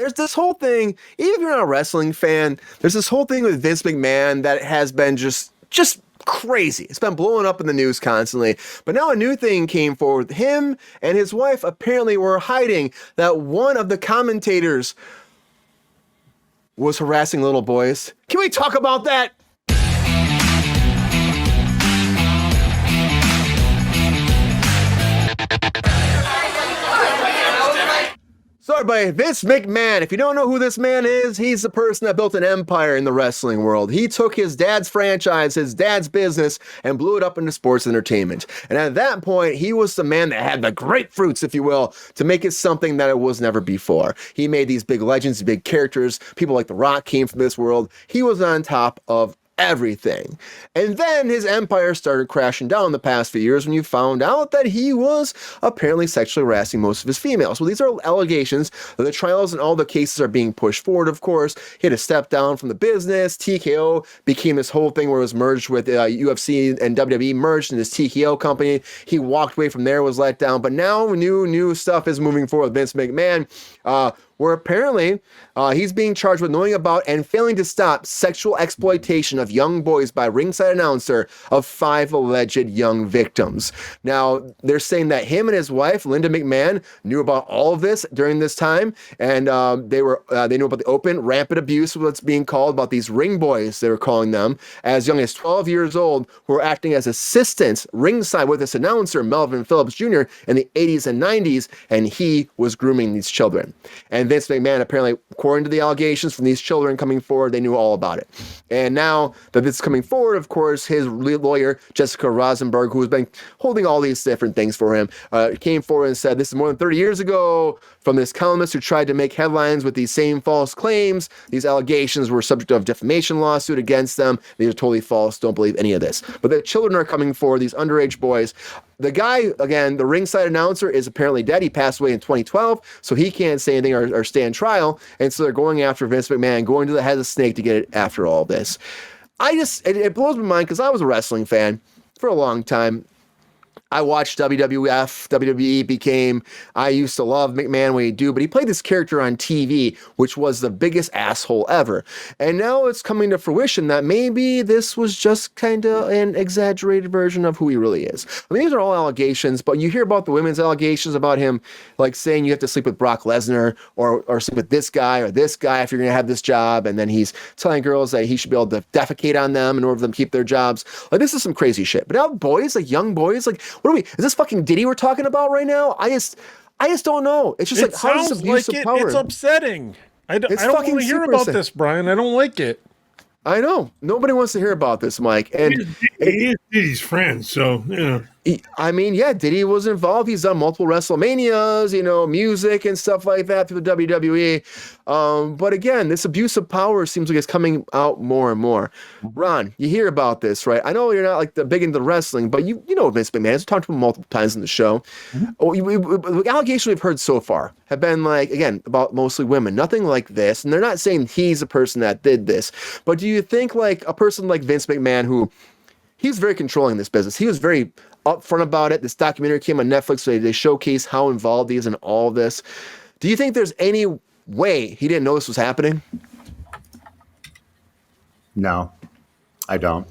there's this whole thing, even if you're not a wrestling fan, there's this whole thing with Vince McMahon that has been just crazy. It's been blowing up in the news constantly. But now a new thing came forward. Him and his wife apparently were hiding that one of the commentators was harassing little boys. Can we talk about that? So everybody, Vince McMahon, if you don't know who this man is, he's the person that built an empire in the wrestling world. He took his dad's franchise, his dad's business, and blew it up into sports entertainment. And at that point, he was the man that had the grapefruits, if you will, to make it something that it was never before. He made these big legends, big characters. People like The Rock came from this world. He was on top of everything. And then his empire started crashing down the past few years when you found out that he was apparently sexually harassing most of his females. Well, these are allegations. The trials and all the cases are being pushed forward, of course. He had to step down from the business. TKO became this whole thing where it was merged with UFC and WWE merged in this TKO company. He walked away from there, was let down. But now new stuff is moving forward with Vince McMahon, where apparently he's being charged with knowing about and failing to stop sexual exploitation of young boys by ringside announcer of 5 alleged young victims. Now, they're saying that him and his wife, Linda McMahon, knew about all of this during this time, and they knew about the open, rampant abuse, what's being called, about these ring boys, they were calling them, as young as 12 years old, who were acting as assistants ringside with this announcer, Melvin Phillips Jr., in the 80s and 90s, and he was grooming these children. And Vince McMahon, apparently, according to the allegations from these children coming forward, they knew all about it. And now that this is coming forward, of course, his lawyer, Jessica Rosenberg, who has been holding all these different things for him, came forward and said, this is more than 30 years ago from this columnist who tried to make headlines with these same false claims. These allegations were subject of defamation lawsuit against them. These are totally false. Don't believe any of this. But the children are coming forward, these underage boys. The guy, again, the ringside announcer, is apparently dead. He passed away in 2012, so he can't say anything or stand trial. And so they're going after Vince McMahon, going to the head of the snake to get it after all this. It blows my mind because I was a wrestling fan for a long time. I watched WWF, WWE I used to love McMahon when he do, but he played this character on TV, which was the biggest asshole ever. And now it's coming to fruition that maybe this was just kind of an exaggerated version of who he really is. I mean, these are all allegations, but you hear about the women's allegations about him, like saying you have to sleep with Brock Lesnar or sleep with this guy or this guy if you're going to have this job. And then he's telling girls that he should be able to defecate on them in order for them to keep their jobs. Like, this is some crazy shit. But now boys, like young boys, like, what are we? Is this fucking Diddy we're talking about right now? I just don't know. It's just like, how does this abuse of power? It's upsetting. I don't want to hear about this, Brian. I don't like it. I know. Nobody wants to hear about this, Mike. And he is Diddy's friend, so, you know. Diddy was involved. He's done multiple WrestleManias, music and stuff like that through the WWE. But again, this abuse of power seems like it's coming out more and more. Ron, you hear about this, right? I know you're not like the big into wrestling, but you know Vince McMahon. We've talked to him multiple times in the show. The allegations we've heard so far have been like, again, about mostly women. Nothing like this. And they're not saying he's the person that did this. But do you think like a person like Vince McMahon, who he was very controlling in this business. He was very upfront about it. This documentary came on Netflix, so they showcase how involved he is in all of this. Do you think there's any way he didn't know this was happening? No, I don't.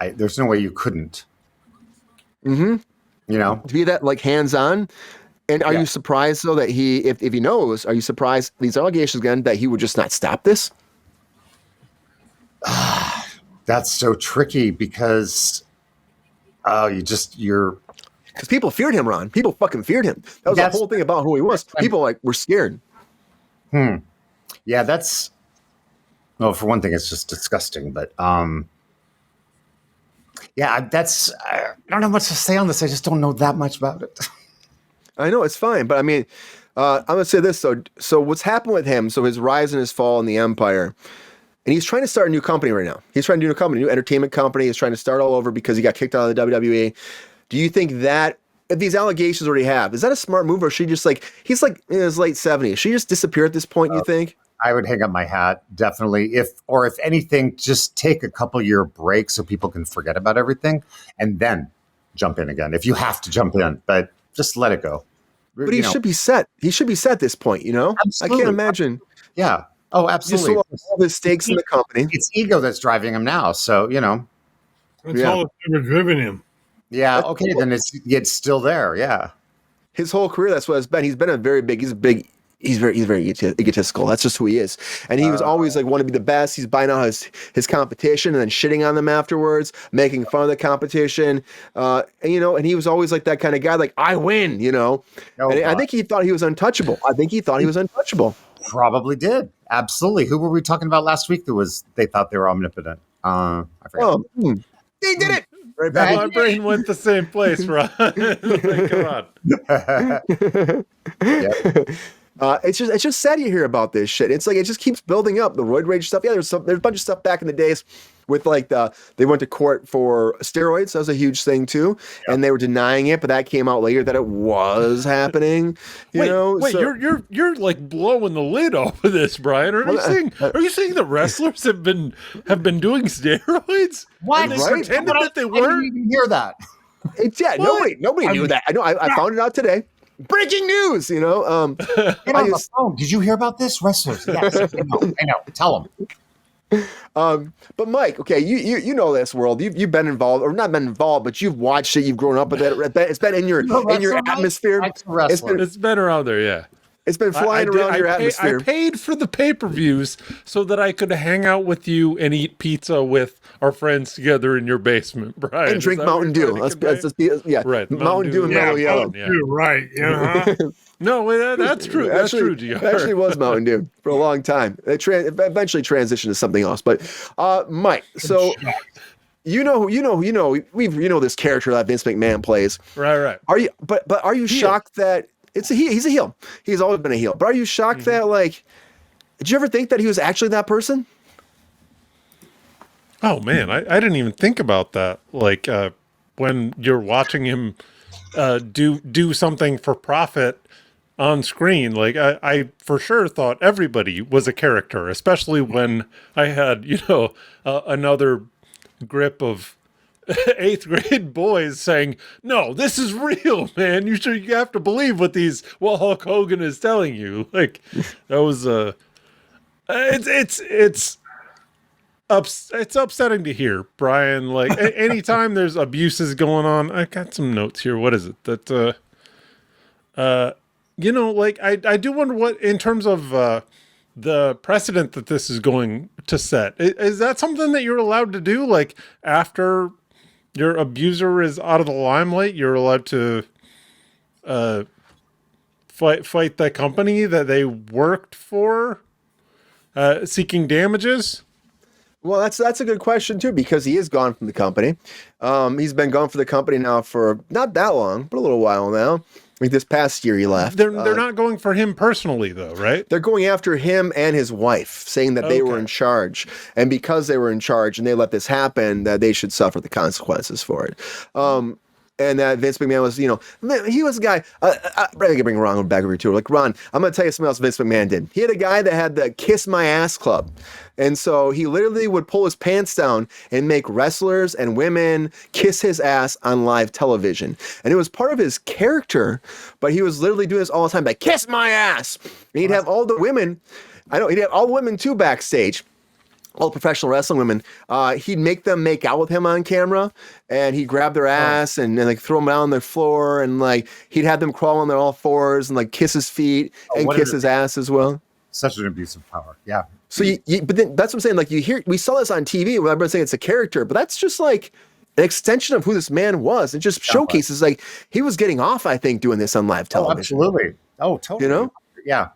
There's no way you couldn't. Mm-hmm. To be that like hands-on. And are you surprised though that if he knows, are you surprised these allegations again that he would just not stop this? That's so tricky because because people feared him, Ron. People fucking feared him. That was the whole thing about who he was. People were scared. Yeah, for one thing, it's just disgusting. But I don't know much to say on this. I just don't know that much about it. I know it's fine, but I mean, I'm gonna say this though. So what's happened with him? So his rise and his fall in the empire. And he's trying to start a new company right now. He's trying to do a company, a new entertainment company. He's trying to start all over because he got kicked out of the WWE. Do you think that, if these allegations already have, is that a smart move, or should he just he's like in his late 70s? Should he just disappear at this point, you think? I would hang up my hat, definitely. If anything, just take a couple-year break so people can forget about everything and then jump in again. If you have to jump in, but just let it go. But he should be set. He should be set at this point, you know? Absolutely. I can't imagine. Yeah. Oh, absolutely. Just all his stakes in the company. It's ego that's driving him now. So, That's all that's ever driven him. Yeah. Okay. Then it's still there. Yeah. His whole career, that's what it's been. He's been he's very egotistical. That's just who he is. And he was always like, want to be the best. He's buying out his competition and then shitting on them afterwards, making fun of the competition. And he was always like that kind of guy, like, I win, I think he thought he was untouchable. Probably did. Absolutely. Who were we talking about last week they thought they were omnipotent? I forgot. They did it. Right back. My brain went the same place, Ron. Come on. Yep. It's just sad you hear about this shit. It's like it just keeps building up. The roid rage stuff. Yeah, there's a bunch of stuff back in the days with like they went to court for steroids. That was a huge thing too, and they were denying it, but that came out later that it was happening. Wait, you're like blowing the lid off of this, Brian. Are you saying that wrestlers have been doing steroids? What? And they pretended that they weren't. I didn't even hear that. Nobody knew that. I know. I found it out today. Breaking news, Get on the phone. Did you hear about this? Wrestlers. Yes, I know. Tell them. But Mike, okay, you know this world. You've been involved, or not been involved, but you've watched it. You've grown up with it. It's been in your atmosphere. It's been around there, yeah. It's been flying around your atmosphere. I paid for the pay-per-views so that I could hang out with you and eat pizza with our friends together in your basement, Brian. And drink Mountain Dew. Let's right. Mountain Dew and Mellow Yellow. Yeah. Right. Yeah. No, that's true. That's true, GR. It actually was Mountain Dew for a long time. It eventually transitioned to something else. But Mike, so you know this character that Vince McMahon plays. Right. Are you shocked that he's a heel? He's always been a heel. But are you shocked that did you ever think that he was actually that person? Oh man, I didn't even think about that. Like when you're watching him do something for profit on screen, like I for sure thought everybody was a character, especially when I had another grip of 8th grade boys saying, "No, this is real, man. You have to believe what Hulk Hogan is telling you." Like that was it's upsetting to hear, Brian. Like anytime there's abuses going on, I got some notes here. What is it that I do wonder what, in terms of the precedent that this is going to set, is that something that you're allowed to do? Like after your abuser is out of the limelight, you're allowed to fight the company that they worked for, seeking damages? Well, that's a good question too, because he is gone from the company. He's been gone from the company now for not that long, but a little while now. Like this past year he left. They're not going for him personally though, right? They're going after him and his wife, saying that they were in charge. And because they were in charge and they let this happen, that they should suffer the consequences for it. And that Vince McMahon was, he was a guy, I can bring Ron back over to it. Like, Ron, I'm going to tell you something else Vince McMahon did. He had a guy that had the Kiss My Ass Club. And so he literally would pull his pants down and make wrestlers and women kiss his ass on live television. And it was part of his character, but he was literally doing this all the time, like, kiss my ass. And he'd have all the women, he'd have all the women too backstage. All professional wrestling women, he'd make them make out with him on camera, and he'd grab their ass and like throw them down on the floor, and like he'd have them crawl on their all fours and like kiss his feet and kiss his ass as well. Such an abuse of power, yeah. So but then that's what I'm saying. Like we saw this on TV. Everyone's saying it's a character, but that's just like an extension of who this man was. It just showcases like he was getting off, I think, doing this on live television. Oh, absolutely. Oh, totally. Yeah.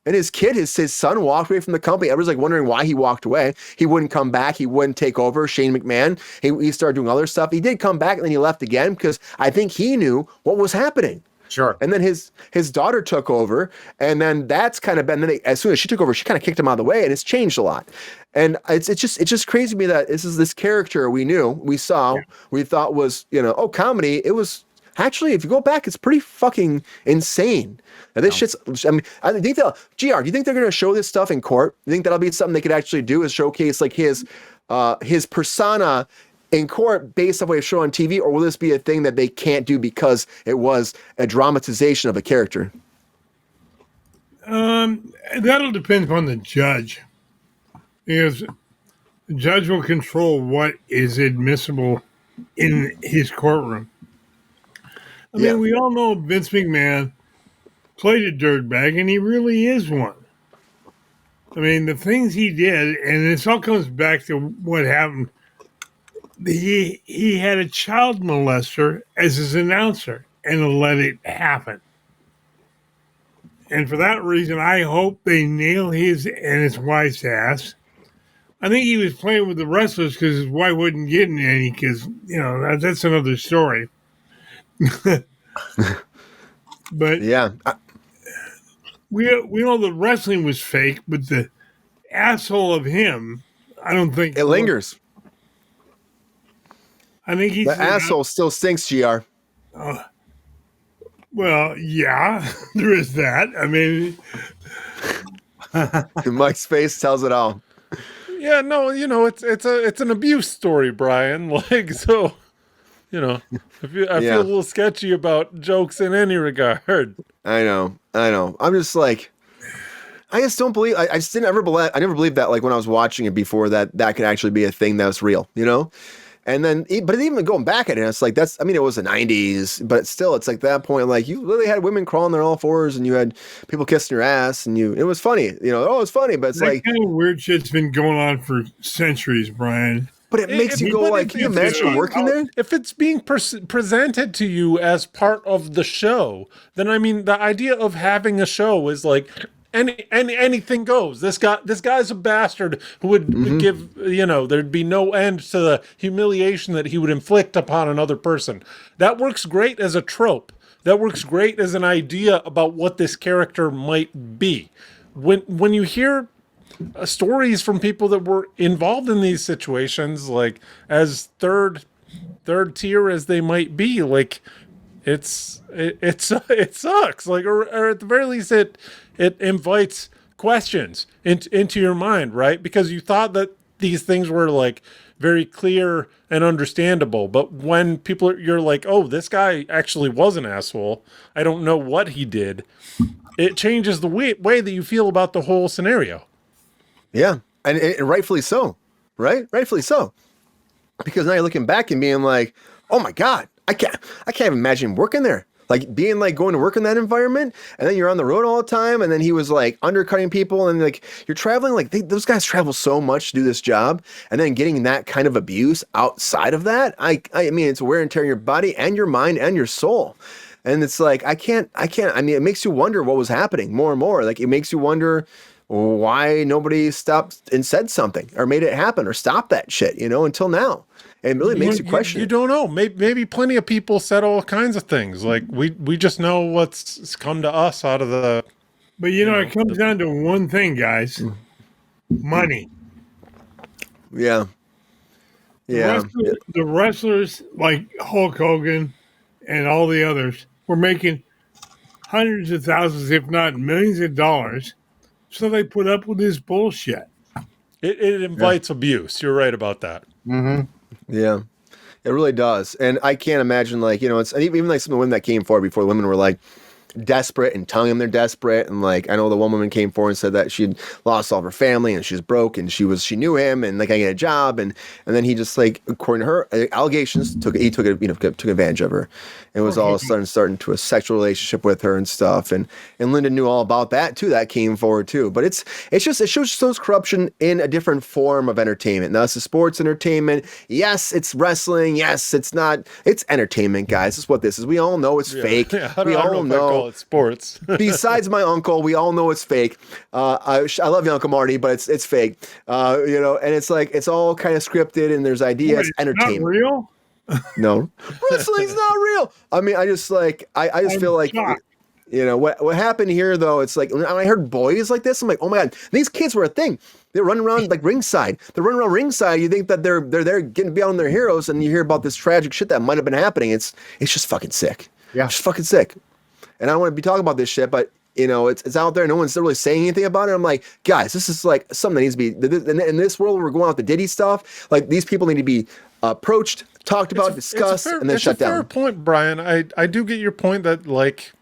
And his kid, his son walked away from the company. Everyone's like wondering why he walked away. He wouldn't come back. He wouldn't take over. Shane McMahon, he started doing other stuff. He did come back and then he left again because I think he knew what was happening. Sure. And then his daughter took over, and then that's kind of been. Then as soon as she took over, she kind of kicked him out of the way, and it's changed a lot. And it's just crazy to me that this character we saw, we thought was comedy. It was actually, if you go back, it's pretty fucking insane. Now this shit's. I mean, I think do you think they're going to show this stuff in court? You think that'll be something they could actually do? Is showcase like his persona in court based on what they show on TV, or will this be a thing that they can't do because it was a dramatization of a character? That'll depend upon the judge, because the judge will control what is admissible in his courtroom. I mean, we all know Vince McMahon played a dirtbag, and he really is one. I mean, the things he did, and this all comes back to what happened. He had a child molester as his announcer and let it happen. And for that reason, I hope they nail his and his wife's ass. I think he was playing with the wrestlers because his wife wouldn't get any, because, you know, that's another story. But Yeah. we know the wrestling was fake, but the asshole of him, I don't think It lingers. I think he's The asshole still stinks, GR. Well, yeah, there is that. I mean, Mike's face tells it all. Yeah, no, you know, it's an abuse story, Brian. Like, so, you know, I feel a little sketchy about jokes in any regard. I know. I'm just like, I just don't believe. I just didn't ever believe. I never believed that. Like when I was watching it before, that could actually be a thing that was real. You know. And then, but even going back at it, it's like I mean, it was the 90s, but still, it's like that point, like you literally had women crawling on all fours and you had people kissing your ass and it was funny, you know, it's funny, but it's that like. kind of weird shit's been going on for centuries, Brian. But it makes you go like, can you imagine working there? If it's being presented to you as part of the show, then I mean, the idea of having a show is like, anything goes. This guy's a bastard who would give, you know, there'd be no end to the humiliation that he would inflict upon another person. That works great as a trope. That works great as an idea about what this character might be. When you hear stories from people that were involved in these situations, like as third tier as they might be, like it sucks. Like, or at the very least, it invites questions into your mind, right? Because you thought that these things were like very clear and understandable, but when you're like, oh, this guy actually was an asshole, I don't know what he did, it changes the way that you feel about the whole scenario. Yeah, and rightfully so, right? Rightfully so, because now you're looking back and being like, oh my God, I can't even imagine working there. Like being like going to work in that environment, and then you're on the road all the time, and then he was like undercutting people, and like you're traveling, like those guys travel so much to do this job, and then getting that kind of abuse outside of that, I mean, it's wear and tear on your body and your mind and your soul. And it's like, I can't, I mean, it makes you wonder what was happening more and more. Like it makes you wonder why nobody stopped and said something or made it happen or stopped that shit, you know, until now. It really makes you question. You don't know. Maybe plenty of people said all kinds of things. Like we just know what's come to us out of the. But you know, it comes down to one thing, guys: money. Yeah. Yeah. The wrestlers like Hulk Hogan and all the others were making hundreds of thousands, if not millions of dollars, so they put up with this bullshit. It invites abuse. You're right about that. Mm-hmm. Yeah, it really does. And I can't imagine, like, you know, it's even like some of the women that came forward before, the women were like desperate and telling them they're desperate. And like, I know the one woman came forward and said that she'd lost all of her family and she's broke and she knew him and like I get a job. And then he just like, according to her allegations, took advantage of her and was all of a sudden starting to a sexual relationship with her and stuff. And Linda knew all about that too. That came forward too. But it shows corruption in a different form of entertainment. Now this is sports entertainment. Yes, it's wrestling. Yes, it's not. It's entertainment, guys. This is what this is. We all know it's fake. Yeah, we all know. It's sports. Besides my uncle, we all know it's fake. I love you, Uncle Marty, but it's fake. You know, and it's like it's all kind of scripted, and there's ideas. It's entertainment. Not real? No, wrestling's not real. I mean, I just feel like. shocked. You know what happened here though? It's like when I heard boys like this, I'm like, oh my God, these kids were a thing. They're running around like ringside. They're running around ringside. You think that they're there getting beyond their heroes, and you hear about this tragic shit that might have been happening. It's just fucking sick. Yeah, it's just fucking sick. And I don't want to be talking about this shit, but you know, it's out there. No one's really saying anything about it. I'm like, guys, this is like something that needs to be in this world where we're going out the Diddy stuff. Like these people need to be approached, talked about, discussed, and then shut It's a fair down. point, Brian. I do get your point that, like,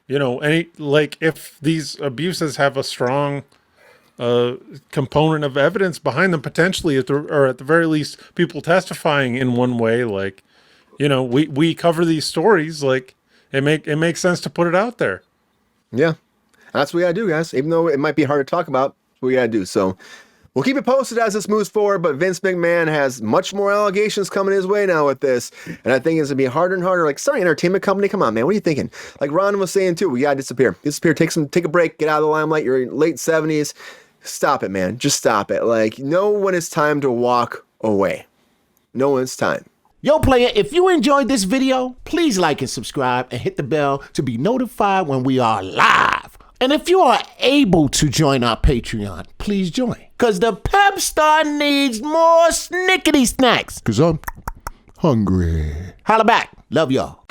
you know, if these abuses have a strong component of evidence behind them, potentially, or at the very least, people testifying in one way, like, you know, we cover these stories, like, it makes sense to put it out there. Yeah, that's what we gotta do, guys. Even though it might be hard to talk about, that's what we gotta do. So we'll keep it posted as this moves forward, but Vince McMahon has much more allegations coming his way now with this, and I think it's gonna be harder and harder. Like, sorry, entertainment company, come on, man, what are you thinking? Like Ron was saying too, we gotta disappear, take a break, get out of the limelight. You're in late 70s. Stop it, man. Just stop it. Like, know when it's time to walk away. Know when it's time. Yo, player, if you enjoyed this video, please like and subscribe and hit the bell to be notified when we are live. And if you are able to join our Patreon, please join. Because the Pepestar needs more snickety snacks. Because I'm hungry. Holla back. Love y'all.